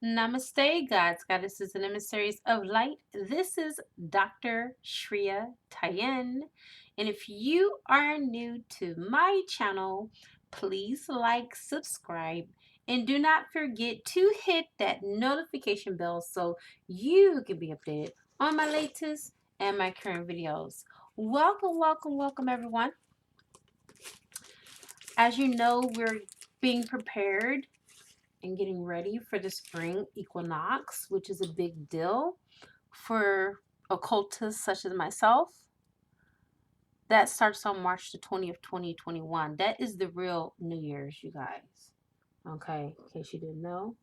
Namaste, gods, goddesses, and emissaries of light. This is Dr. Shreya Tayen. And if you are new to my channel, please like, subscribe, and do not forget to hit that notification bell so you can be updated on my latest and my current videos. Welcome, welcome, welcome, everyone. As you know, we're being prepared and getting ready for the spring equinox, which is a big deal for occultists such as myself. That starts on March the 20th, 2021. That is the real New Year's, you guys. Okay, in case you didn't know.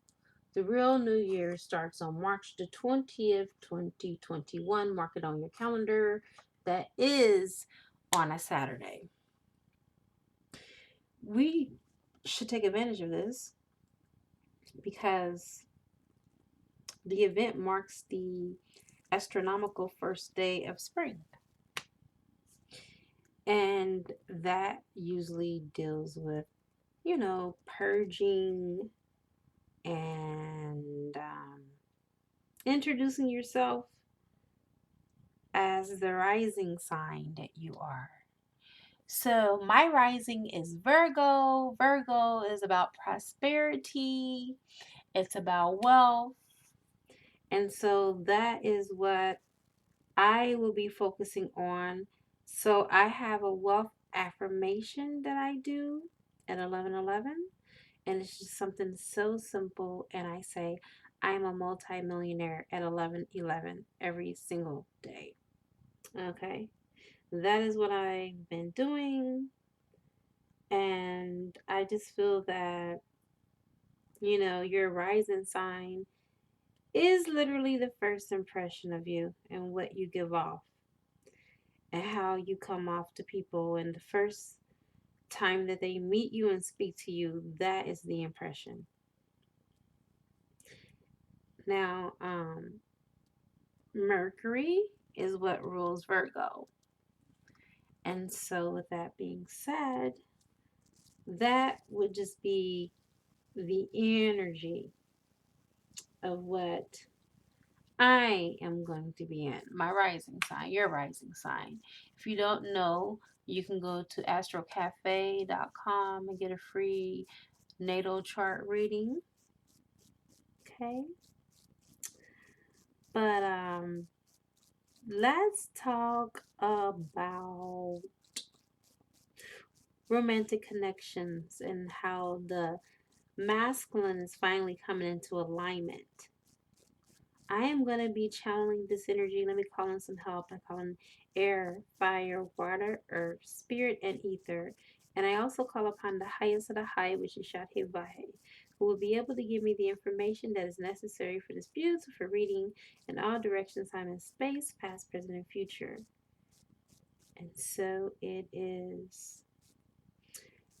The real New Year starts on March the 20th, 2021. Mark it on your calendar. That is on a Saturday. We should take advantage of this because the event marks the astronomical first day of spring. And that usually deals with, purging and introducing yourself as the rising sign that you are. So, my rising is Virgo. Virgo is about prosperity, it's about wealth. And so, that is what I will be focusing on. So I have a wealth affirmation that I do at 11:11, and it's just something so simple. And I say, I'm a multimillionaire at 11:11 every single day. Okay, that is what I've been doing, and I just feel that your rising sign is literally the first impression of you and what you give off and how you come off to people. And the first time that they meet you and speak to you, that is the impression. Now, Mercury is what rules Virgo. And so, with that being said, that would just be the energy of what I am going to be in. My rising sign, your rising sign. If you don't know, you can go to astrocafe.com and get a free natal chart reading. Okay. But let's talk about romantic connections and how the masculine is finally coming into alignment. I am going to be channeling this energy. Let me call in some help. I call in air, fire, water, earth, spirit, and ether. And I also call upon the highest of the high, which is Shadhe Vahe, who will be able to give me the information that is necessary for this beautiful reading in all directions, time, and space, past, present, and future. And so it is.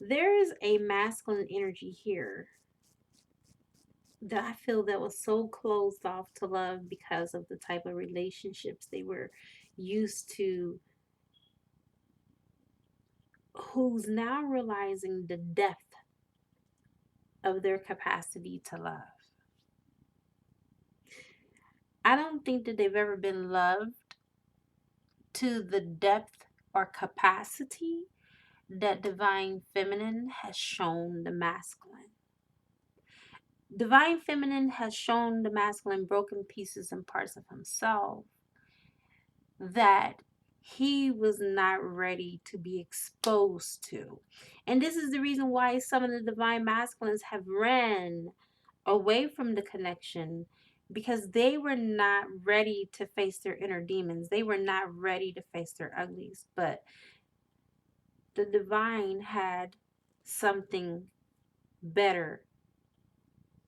There is a masculine energy here that I feel that was so closed off to love because of the type of relationships they were used to, who's now realizing the depth of their capacity to love. I don't think that they've ever been loved to the depth or capacity that divine feminine has shown the masculine. Divine feminine has shown the masculine broken pieces and parts of himself that he was not ready to be exposed to. And this is the reason why some of the divine masculines have ran away from the connection, because they were not ready to face their inner demons. They were not ready to face their uglies. But the divine had something better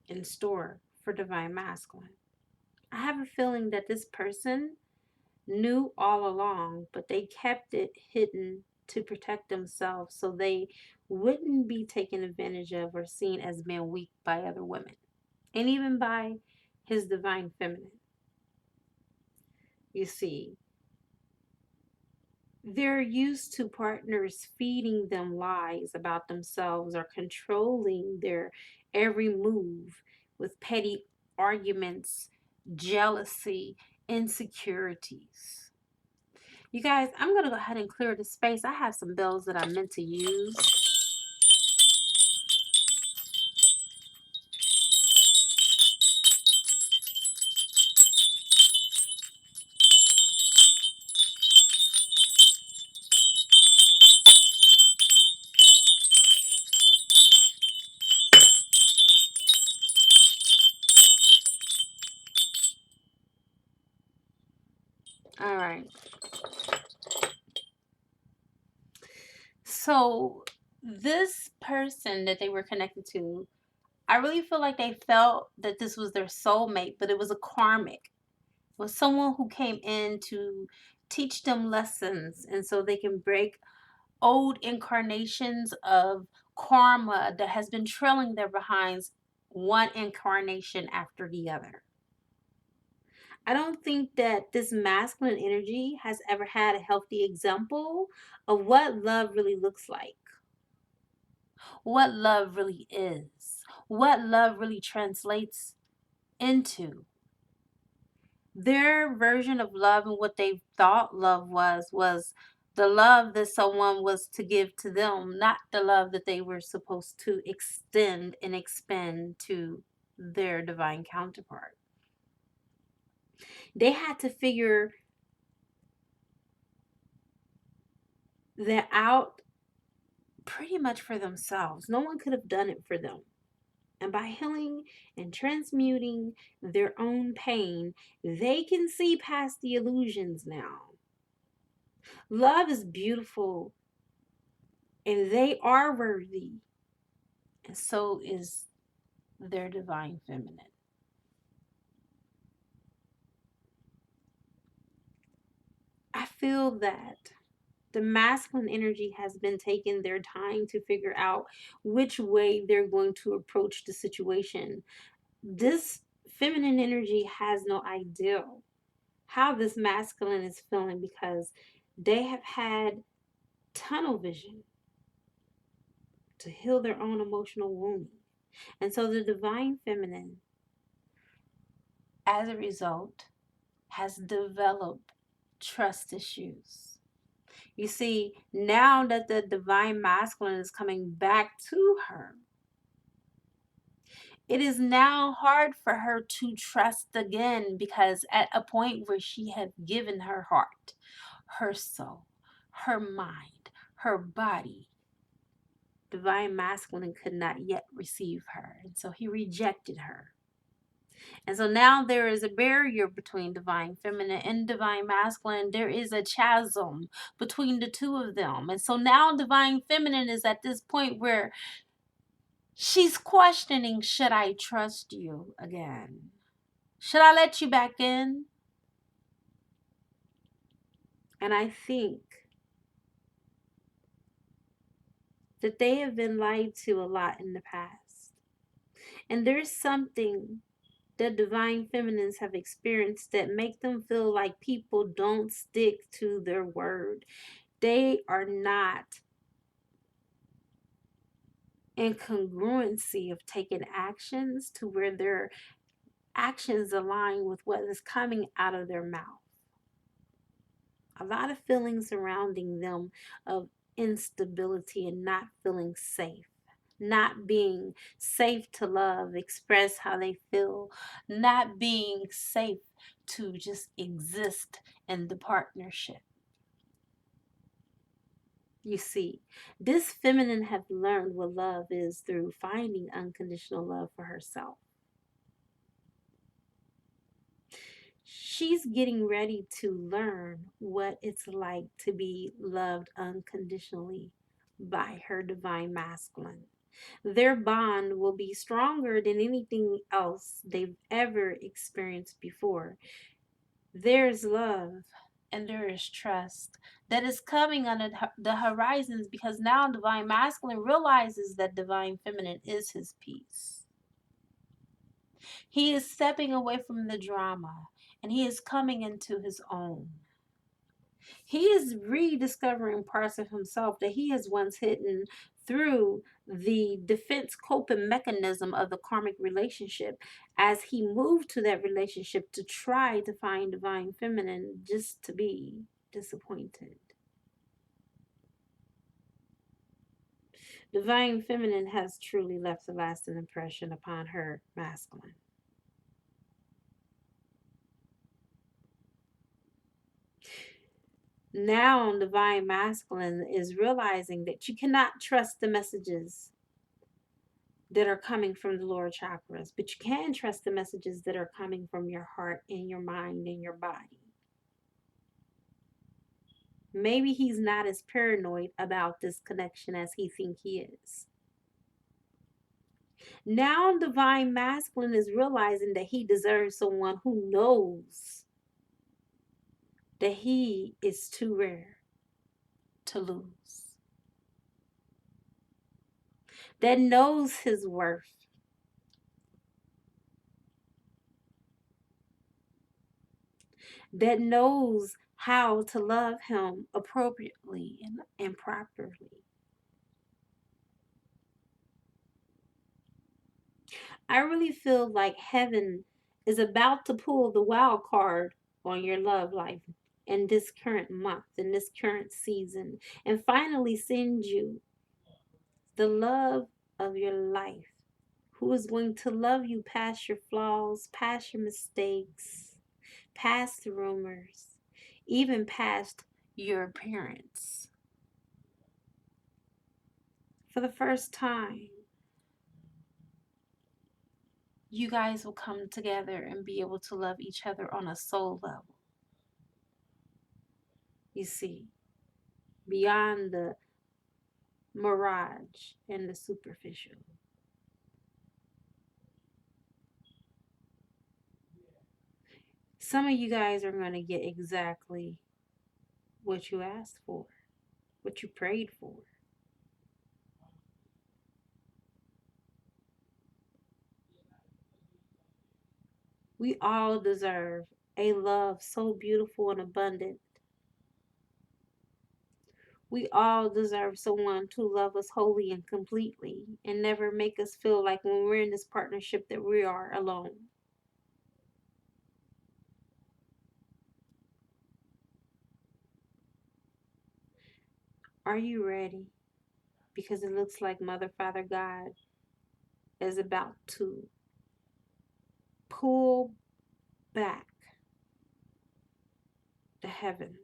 in store for divine masculine. I have a feeling that this person knew all along, but they kept it hidden to protect themselves so they wouldn't be taken advantage of or seen as being weak by other women, and even by his divine feminine. You see, they're used to partners feeding them lies about themselves or controlling their every move with petty arguments, jealousy, insecurities. You guys, I'm going to go ahead and clear the space. I have some bells that I meant to use. All right. So, this person that they were connected to, I really feel like they felt that this was their soulmate, but it was a karmic. It was someone who came in to teach them lessons, and so they can break old incarnations of karma that has been trailing their behinds, one incarnation after the other. I don't think that this masculine energy has ever had a healthy example of what love really looks like, what love really is, what love really translates into. Their version of love and what they thought love was the love that someone was to give to them, not the love that they were supposed to extend and expend to their divine counterpart. They had to figure that out pretty much for themselves. No one could have done it for them. And by healing and transmuting their own pain, they can see past the illusions now. Love is beautiful and they are worthy, and so is their divine feminine. I feel that the masculine energy has been taking their time to figure out which way they're going to approach the situation. This feminine energy has no idea how this masculine is feeling because they have had tunnel vision to heal their own emotional wounding. And so the divine feminine, as a result, has developed trust issues. You see, now that the divine masculine is coming back to her, it is now hard for her to trust again because at a point where she had given her heart, her soul, her mind, her body, divine masculine could not yet receive her. And so he rejected her. And so now there is a barrier between divine feminine and divine masculine. There is a chasm between the two of them. And so now divine feminine is at this point where she's questioning, should I trust you again? Should I let you back in? And I think that they have been lied to a lot in the past. And there's something that divine feminines have experienced that make them feel like people don't stick to their word. They are not in congruency of taking actions to where their actions align with what is coming out of their mouth. A lot of feelings surrounding them of instability and not feeling safe, not being safe to love, express how they feel, not being safe to just exist in the partnership. You see, this feminine have learned what love is through finding unconditional love for herself. She's getting ready to learn what it's like to be loved unconditionally by her divine masculine. Their bond will be stronger than anything else they've ever experienced before. There's love and there is trust that is coming on the horizons because now divine masculine realizes that divine feminine is his peace. He is stepping away from the drama and he is coming into his own. He is rediscovering parts of himself that he has once hidden through the defense coping mechanism of the karmic relationship as he moved to that relationship to try to find divine feminine just to be disappointed. Divine feminine has truly left a lasting impression upon her masculine. Now, divine masculine is realizing that you cannot trust the messages that are coming from the lower chakras, but you can trust the messages that are coming from your heart and your mind and your body. Maybe he's not as paranoid about this connection as he think he is. Now divine masculine is realizing that he deserves someone who knows that he is too rare to lose, that knows his worth, that knows how to love him appropriately and properly. I really feel like heaven is about to pull the wild card on your love life in this current month, in this current season, and finally send you the love of your life who is going to love you past your flaws, past your mistakes, past the rumors, even past your appearance. For the first time, you guys will come together and be able to love each other on a soul level. You see, beyond the mirage and the superficial. Some of you guys are going to get exactly what you asked for, what you prayed for. We all deserve a love so beautiful and abundant. We all deserve someone to love us wholly and completely and never make us feel like when we're in this partnership that we are alone. Are you ready? Because it looks like Mother, Father, God is about to pull back the heavens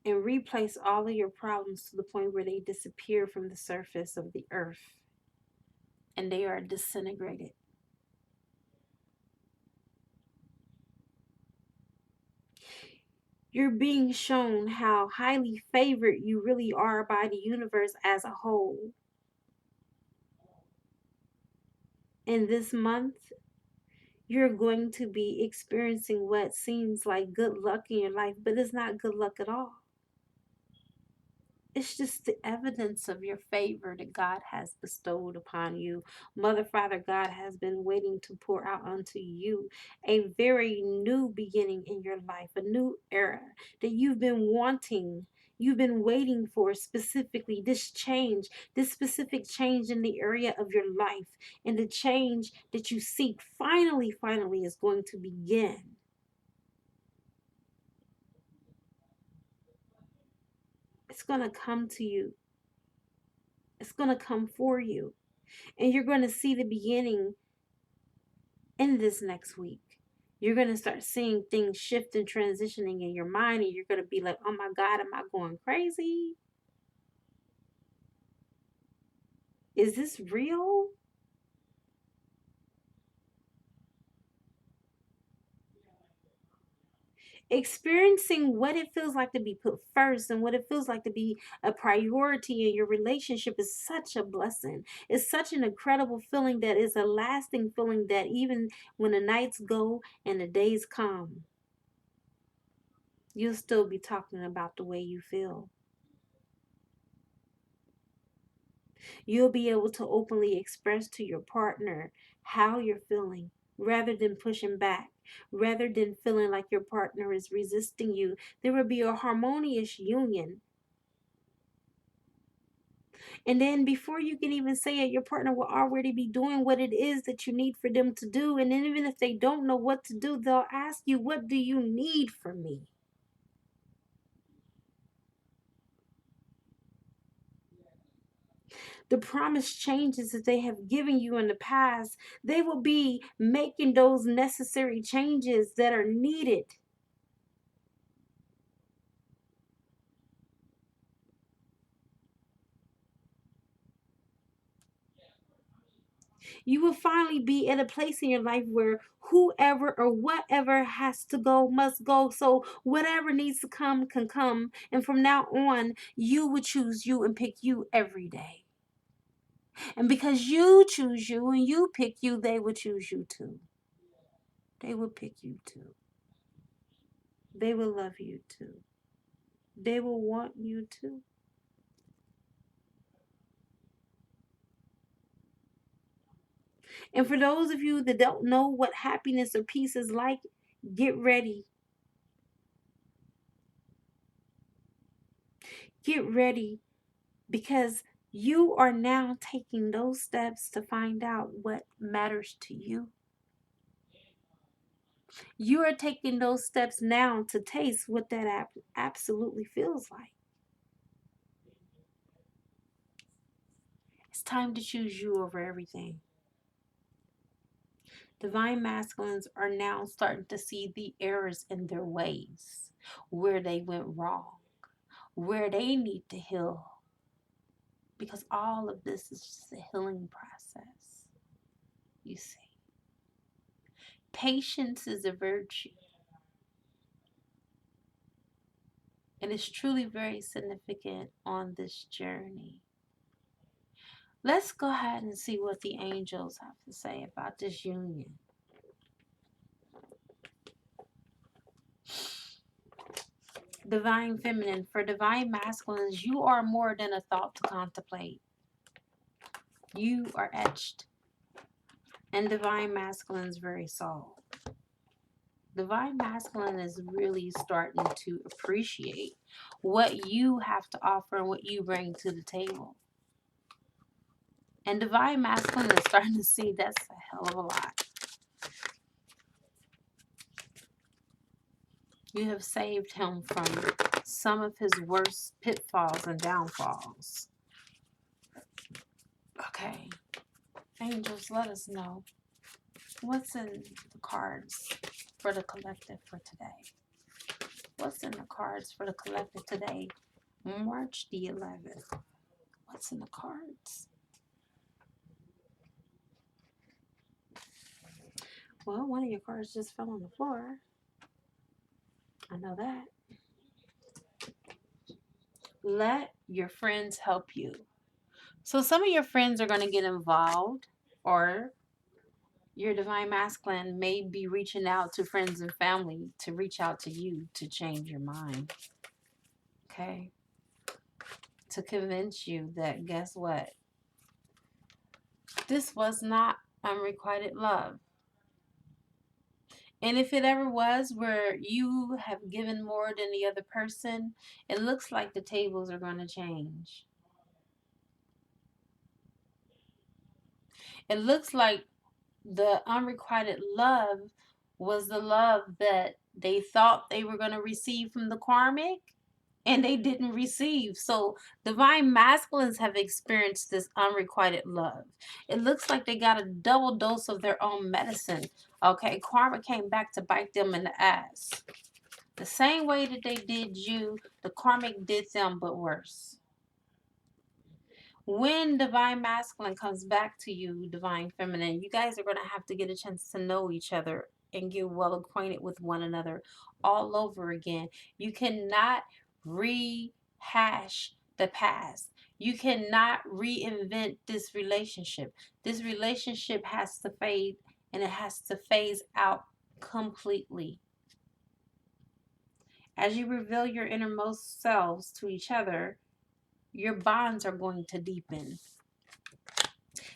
and replace all of your problems to the point where they disappear from the surface of the earth and they are disintegrated. You're being shown how highly favored you really are by the universe as a whole. In this month, you're going to be experiencing what seems like good luck in your life, but it's not good luck at all. It's just the evidence of your favor that God has bestowed upon you. Mother, Father, God has been waiting to pour out unto you a very new beginning in your life, a new era that you've been wanting. You've been waiting for specifically this change, this specific change in the area of your life. And the change that you seek finally is going to begin. It's going to come to you. It's going to come for you. And you're going to see the beginning in this next week. You're going to start seeing things shift and transitioning in your mind, and you're going to be like, oh my God, am I going crazy? Is this real? Experiencing what it feels like to be put first and what it feels like to be a priority in your relationship is such a blessing. It's such an incredible feeling that is a lasting feeling that even when the nights go and the days come, you'll still be talking about the way you feel. You'll be able to openly express to your partner how you're feeling rather than pushing back, rather than feeling like your partner is resisting you. There will be a harmonious union. And then before you can even say it, your partner will already be doing what it is that you need for them to do. And then even if they don't know what to do, they'll ask you, what do you need from me? The promised changes that they have given you in the past, they will be making those necessary changes that are needed. You will finally be at a place in your life where whoever or whatever has to go must go. So whatever needs to come can come. And from now on, you would choose you and pick you every day. And because you choose you and you pick you, they would choose you too. They will pick you too. They will love you too. They will want you too. And for those of you that don't know what happiness or peace is like, get ready. Get ready, because you are now taking those steps to find out what matters to you. You are taking those steps now to taste what that absolutely feels like. It's time to choose you over everything. Divine masculines are now starting to see the errors in their ways, where they went wrong, where they need to heal. Because all of this is just a healing process, you see. Patience is a virtue, and it's truly very significant on this journey. Let's go ahead and see what the angels have to say about this union. Divine feminine. For divine masculines, you are more than a thought to contemplate. You are etched in divine masculine's very soul. Divine masculine is really starting to appreciate what you have to offer and what you bring to the table. And divine masculine is starting to see that's a hell of a lot. You have saved him from some of his worst pitfalls and downfalls. Okay, angels, let us know what's in the cards for the collective for today. What's in the cards for the collective today, March the 11th? What's in the cards? Well, one of your cards just fell on the floor. I know that. Let your friends help you. So some of your friends are going to get involved, or your divine masculine may be reaching out to friends and family to reach out to you to change your mind. Okay? To convince you that, guess what? This was not unrequited love. And if it ever was, where you have given more than the other person, it looks like the tables are going to change. It looks like the unrequited love was the love that they thought they were going to receive from the karmic, and they didn't receive. So divine masculines have experienced this unrequited love. It looks like they got a double dose of their own medicine. Okay, karma came back to bite them in the ass. The same way that they did you, the karmic did them, but worse. When divine masculine comes back to you, divine feminine, you guys are going to have to get a chance to know each other and get well acquainted with one another all over again. You cannot rehash the past. You cannot reinvent this relationship. This relationship has to fade, and it has to phase out completely. As you reveal your innermost selves to each other, your bonds are going to deepen.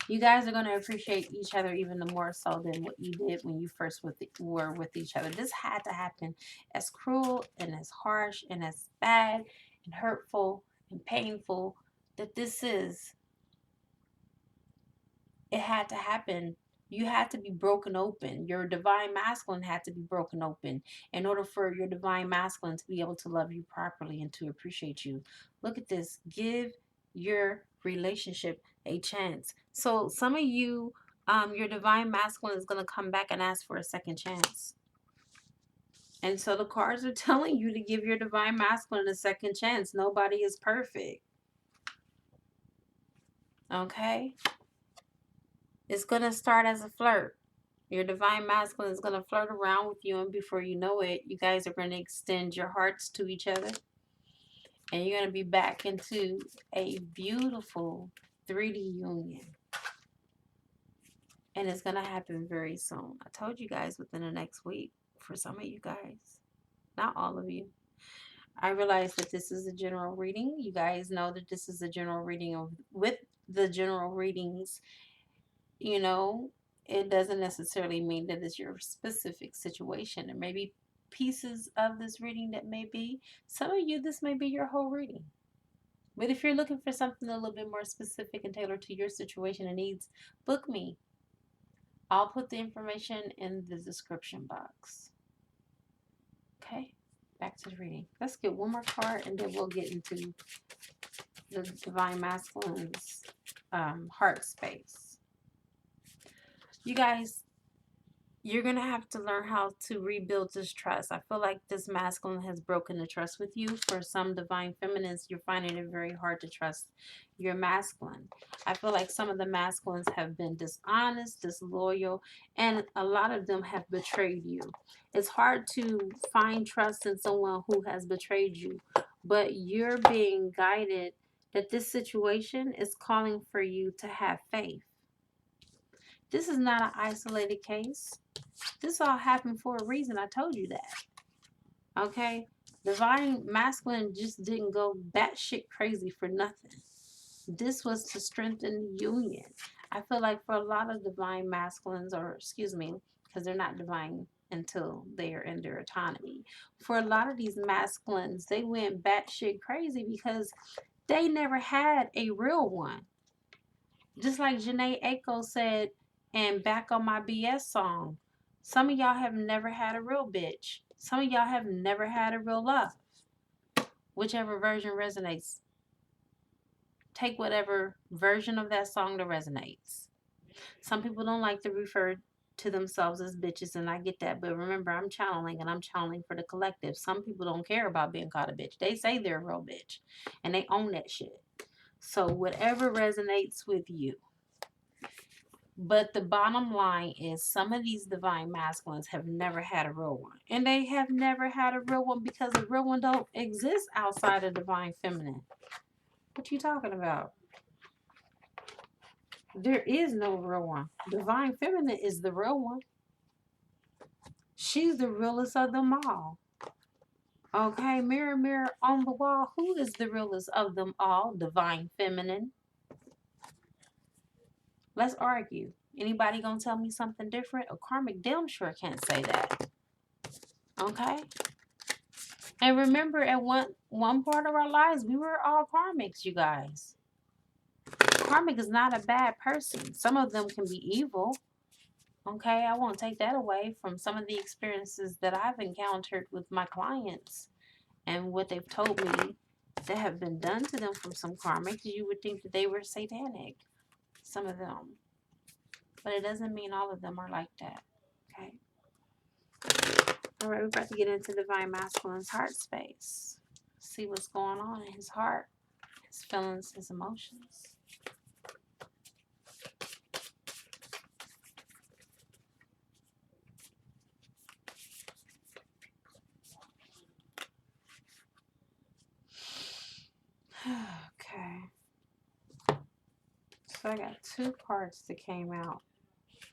You guys are going to appreciate each other even more so than what you did when you first were with each other. This had to happen, as cruel and as harsh and as bad and hurtful and painful that this is. It had to happen. You had to be broken open. Your divine masculine had to be broken open in order for your divine masculine to be able to love you properly and to appreciate you. Look at this. Give your relationship a chance. So some of you, your divine masculine is going to come back and ask for a second chance. And so the cards are telling you to give your divine masculine a second chance. Nobody is perfect. Okay? It's going to start as a flirt. Your divine masculine is going to flirt around with you, and before you know it, you guys are going to extend your hearts to each other. And you're going to be back into a beautiful 3D union. And it's going to happen very soon. I told you guys within the next week for some of you guys. Not all of you. I realize that this is a general reading. You guys know that this is a general reading with the general readings, you know, it doesn't necessarily mean that it's your specific situation. There may be pieces of this reading that may be. Some of you, this may be your whole reading. But if you're looking for something a little bit more specific and tailored to your situation and needs, book me. I'll put the information in the description box. Okay, back to the reading. Let's get one more card and then we'll get into the Divine Masculine's heart space. You guys, you're going to have to learn how to rebuild this trust. I feel like this masculine has broken the trust with you. For some divine feminines, you're finding it very hard to trust your masculine. I feel like some of the masculines have been dishonest, disloyal, and a lot of them have betrayed you. It's hard to find trust in someone who has betrayed you, but you're being guided that this situation is calling for you to have faith. This is not an isolated case. This all happened for a reason. I told you that. Okay? Divine masculine just didn't go batshit crazy for nothing. This was to strengthen the union. I feel like for a lot of divine masculines, or excuse me, because they're not divine until they are in their autonomy. For a lot of these masculines, they went batshit crazy because they never had a real one. Just like Janae Aiko said, and Back on My BS song, some of y'all have never had a real bitch. Some of y'all have never had a real love. Whichever version resonates. Take whatever version of that song that resonates. Some people don't like to refer to themselves as bitches, and I get that. But remember, I'm channeling, and I'm channeling for the collective. Some people don't care about being called a bitch. They say they're a real bitch, and they own that shit. So whatever resonates with you. But the bottom line is some of these divine masculines have never had a real one. And they have never had a real one because a real one don't exist outside of divine feminine. What you talking about? There is no real one. Divine feminine is the real one. She's the realest of them all. Okay, mirror, mirror on the wall. Who is the realest of them all? Divine feminine. Let's argue. Anybody gonna tell me something different? A karmic damn sure can't say that. Okay? And remember, at one part of our lives, we were all karmics, you guys. Karmic is not a bad person. Some of them can be evil. Okay, I won't take that away from some of the experiences that I've encountered with my clients and what they've told me that have been done to them from some karmic. You would think that they were satanic, some of them. But it doesn't mean all of them are like that. Okay. All right, we're about to get into Divine Masculine's heart space. See what's going on in his heart, his feelings, his emotions. Okay. So I got 2 cards that came out.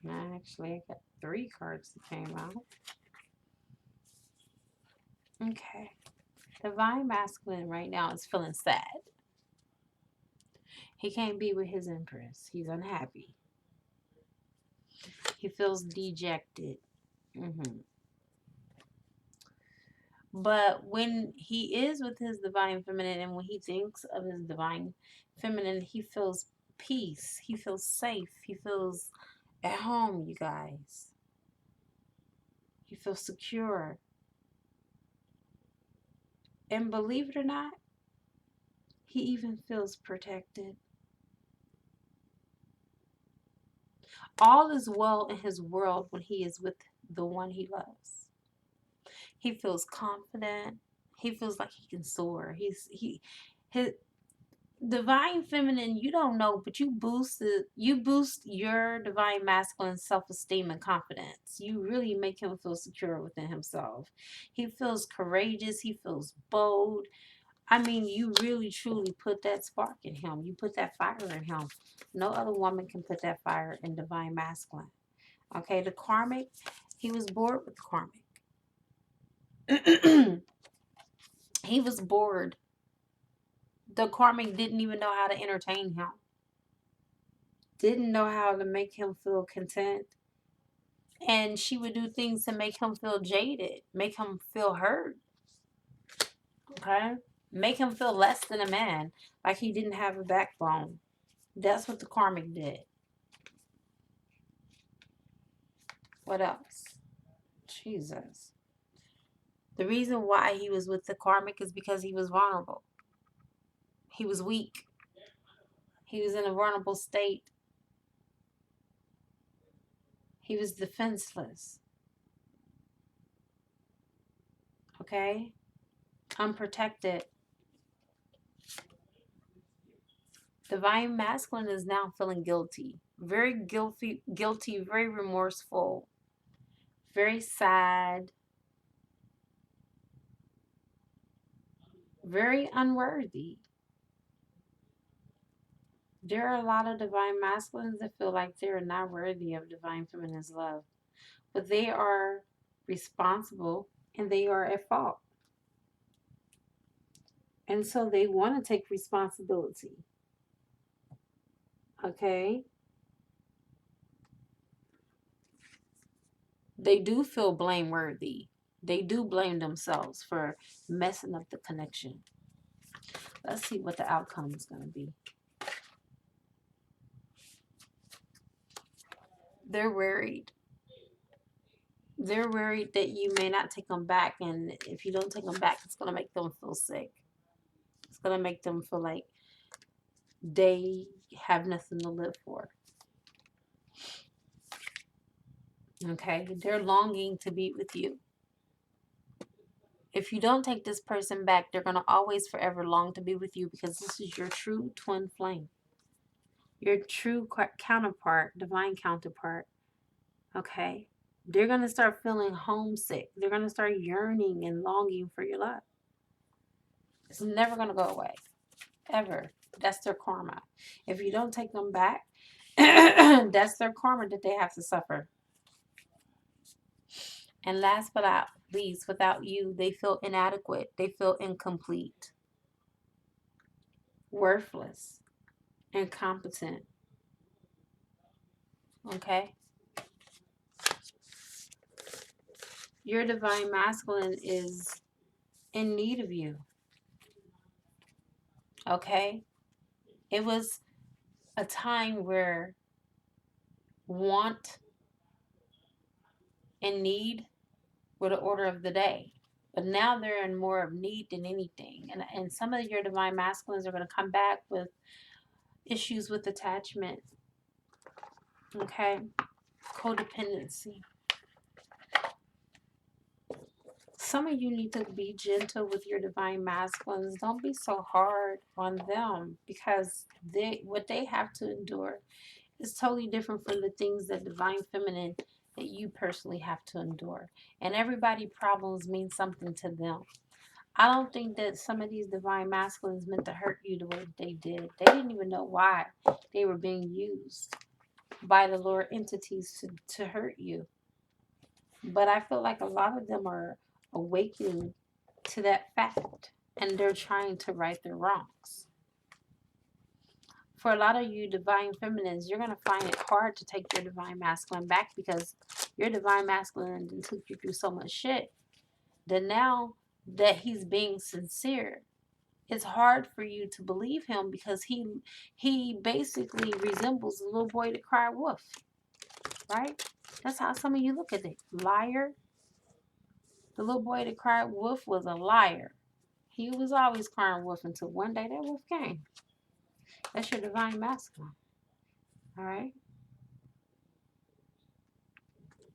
Actually, I got 3 cards that came out. Okay. Divine Masculine right now is feeling sad. He can't be with his Empress. He's unhappy. He feels dejected. But when he is with his divine feminine and when he thinks of his divine feminine, he feels peace. He feels safe. He feels at home, you guys. He feels secure. And believe it or not, he even feels protected. All is well in his world when he is with the one he loves. He feels confident. He feels like he can soar. His divine feminine, you don't know, but you boost your divine masculine self-esteem and confidence. You really make him feel secure within himself. He feels courageous. He feels bold. I mean, you really truly put that spark in him. You put that fire in him. No other woman can put that fire in divine masculine. Okay, the karmic, he was bored with karmic. He was bored. The karmic didn't even know how to entertain him. Didn't know how to make him feel content. And she would do things to make him feel jaded, make him feel hurt. Okay? Make him feel less than a man, like he didn't have a backbone. That's what the karmic did. What else? Jesus. The reason why he was with the karmic is because he was vulnerable. He was weak. He was in a vulnerable state. He was defenseless. Okay? Unprotected. Divine masculine is now feeling guilty. Very guilty, very remorseful, very sad, very unworthy. There are a lot of divine masculines that feel like they're not worthy of divine feminine's love, but they are responsible and they are at fault. And so they want to take responsibility. Okay? They do feel blameworthy. They do blame themselves for messing up the connection. Let's see what the outcome is going to be. They're worried. They're worried that you may not take them back. And if you don't take them back, it's going to make them feel sick. It's going to make them feel like they have nothing to live for. Okay? They're longing to be with you. If you don't take this person back, they're going to always forever long to be with you because this is your true twin flame. Your true counterpart, divine counterpart. Okay? They're going to start feeling homesick. They're going to start yearning and longing for your love. It's never going to go away. Ever. That's their karma. If you don't take them back, that's their karma that they have to suffer. And last but not least, without you, they feel inadequate. They feel incomplete, worthless, incompetent. Okay? Your divine masculine is in need of you. Okay? It was a time where want and need were the order of the day. But now they're in more of need than anything. And some of your divine masculines are going to come back with issues with attachment. Okay? Codependency. Some of you need to be gentle with your divine masculines. Don't be so hard on them because what they have to endure is totally different from the things that divine feminine that you personally have to endure. And everybody's problems mean something to them. I don't think that some of these divine masculines meant to hurt you the way they did. They didn't even know why they were being used by the lower entities to hurt you. But I feel like a lot of them are awakening to that fact and they're trying to right their wrongs. For a lot of you divine feminines, you're going to find it hard to take your divine masculine back because your divine masculine took you through so much shit that now that he's being sincere, it's hard for you to believe him because he basically resembles the little boy that cried wolf, right? That's how some of you look at it. Liar. The little boy that cried wolf was a liar. He was always crying wolf until one day that wolf came. That's your divine masculine. All right?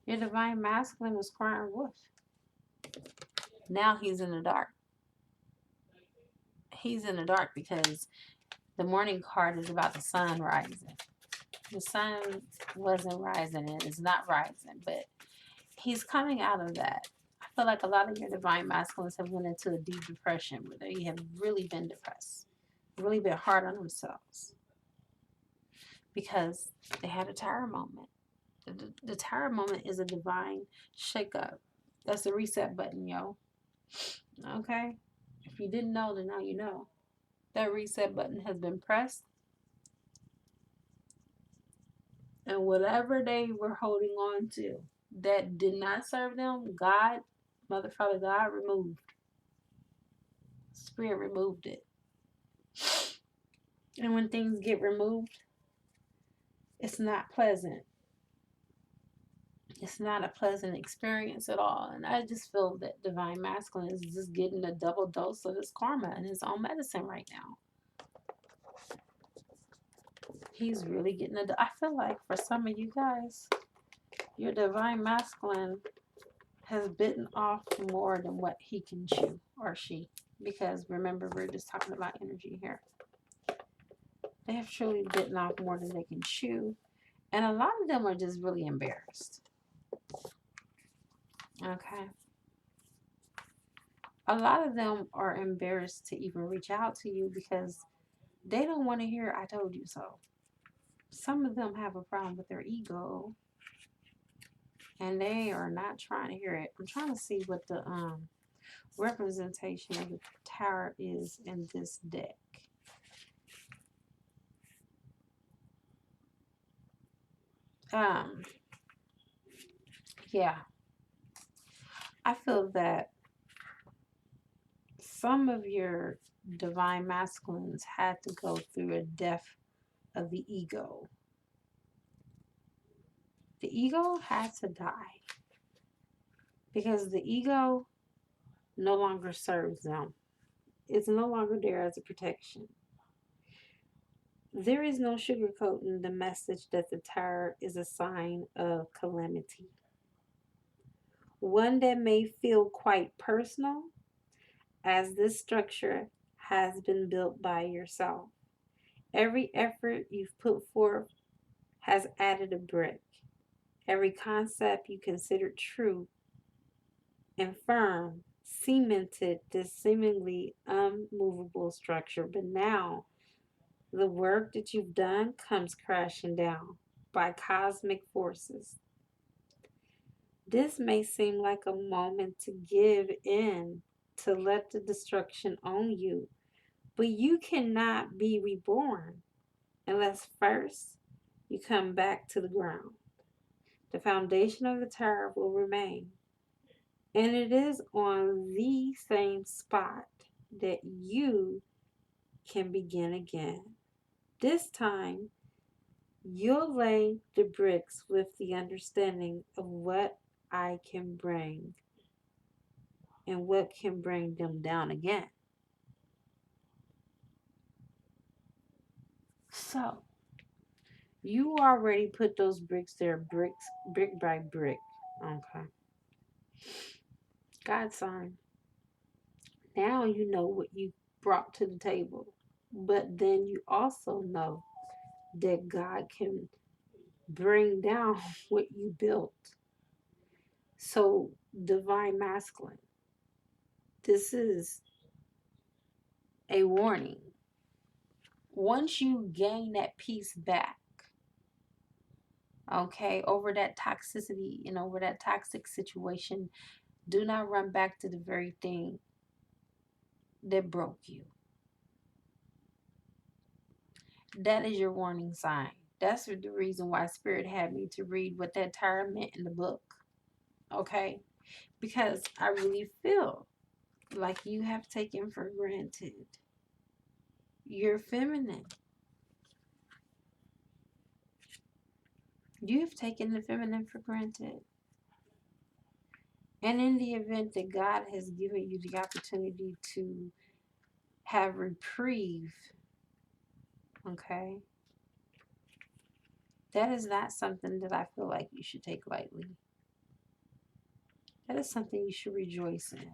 Your divine masculine was crying wolf. Now he's in the dark. He's in the dark because the morning card is about the sun rising. The sun wasn't rising and it's not rising, but he's coming out of that. I feel like a lot of your divine masculines have went into a deep depression where they have really been depressed, really been hard on themselves because they had a tower moment. The tower moment is a divine shakeup. That's the reset button, yo. Okay? If you didn't know, then now you know. That reset button has been pressed. And whatever they were holding on to that did not serve them, God, Mother, Father, God removed. Spirit removed it. And when things get removed, it's not pleasant. It's not a pleasant experience at all. And I just feel that divine masculine is just getting a double dose of his karma and his own medicine right now. He's really getting I feel like for some of you guys, your divine masculine has bitten off more than what he can chew, or she. Because remember, we're just talking about energy here. They have truly bitten off more than they can chew. And a lot of them are just really embarrassed. Okay. A lot of them are embarrassed to even reach out to you because they don't want to hear, I told you so. Some of them have a problem with their ego and they are not trying to hear it. I'm trying to see what the representation of the tower is in this deck. Yeah. I feel that some of your divine masculines had to go through a death of the ego. The ego had to die because the ego no longer serves them. It's no longer there as a protection. There is no sugarcoating the message that the tower is a sign of calamity. One that may feel quite personal, as this structure has been built by yourself. Every effort you've put forth has added a brick. Every concept you considered true and firm cemented this seemingly unmovable structure. But now, the work that you've done comes crashing down by cosmic forces. This may seem like a moment to give in, to let the destruction own you, but you cannot be reborn unless first you come back to the ground. The foundation of the tower will remain, and it is on the same spot that you can begin again. This time, you'll lay the bricks with the understanding of what I can bring and what can bring them down again. So, you already put those bricks there, bricks, brick by brick. Okay. God sign. Now you know what you brought to the table. But then you also know that God can bring down what you built. So, divine masculine, this is a warning. Once you gain that peace back, okay, over that toxicity and over that toxic situation, do not run back to the very thing that broke you. That is your warning sign. That's the reason why Spirit had me to read what that tire meant in the book. Okay? Because I really feel like you have taken for granted you're feminine. You've taken the feminine for granted. And in the event that God has given you the opportunity to have reprieve, okay, that is not something that I feel like you should take lightly. That is something you should rejoice in.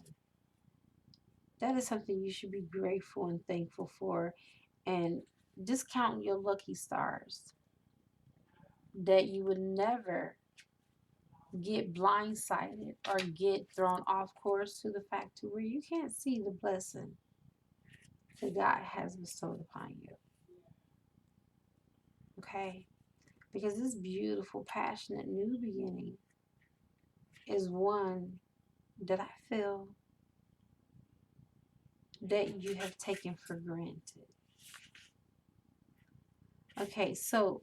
That is something you should be grateful and thankful for. And just count your lucky stars that you would never get blindsided or get thrown off course to the fact to where you can't see the blessing that God has bestowed upon you. Okay? Because this beautiful, passionate new beginning is one that I feel that you have taken for granted. Okay, so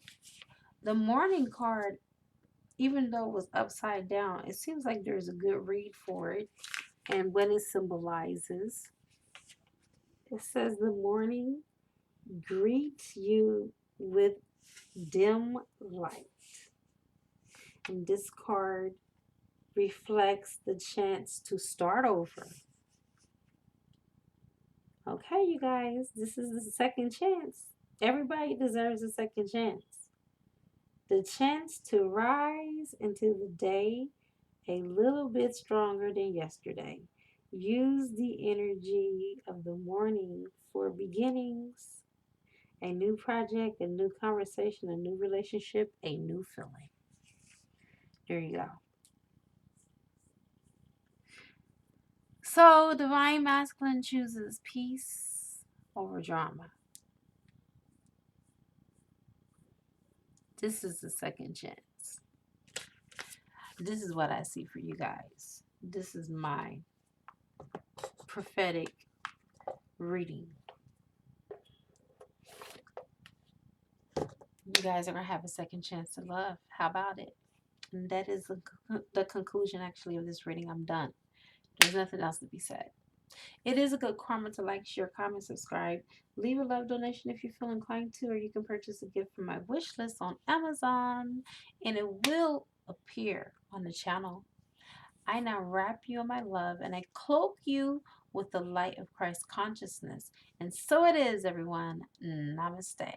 the morning card, even though it was upside down, it seems like there's a good read for it. And what it symbolizes, it says the morning greets you with dim light. And this card reflects the chance to start over. Okay, you guys, this is the second chance. Everybody deserves a second chance. The chance to rise into the day a little bit stronger than yesterday. Use the energy of the morning for beginnings, a new project, a new conversation, a new relationship, a new feeling. There you go. So, Divine Masculine chooses peace over drama. This is the second chance. This is what I see for you guys. This is my prophetic reading. You guys are going to have a second chance to love. How about it? And that is the conclusion, actually, of this reading. I'm done. There's nothing else to be said. It is a good karma to like, share, comment, subscribe. Leave a love donation if you feel inclined to, or you can purchase a gift from my wish list on Amazon, and it will appear on the channel. I now wrap you in my love, and I cloak you with the light of Christ consciousness. And so it is, everyone. Namaste.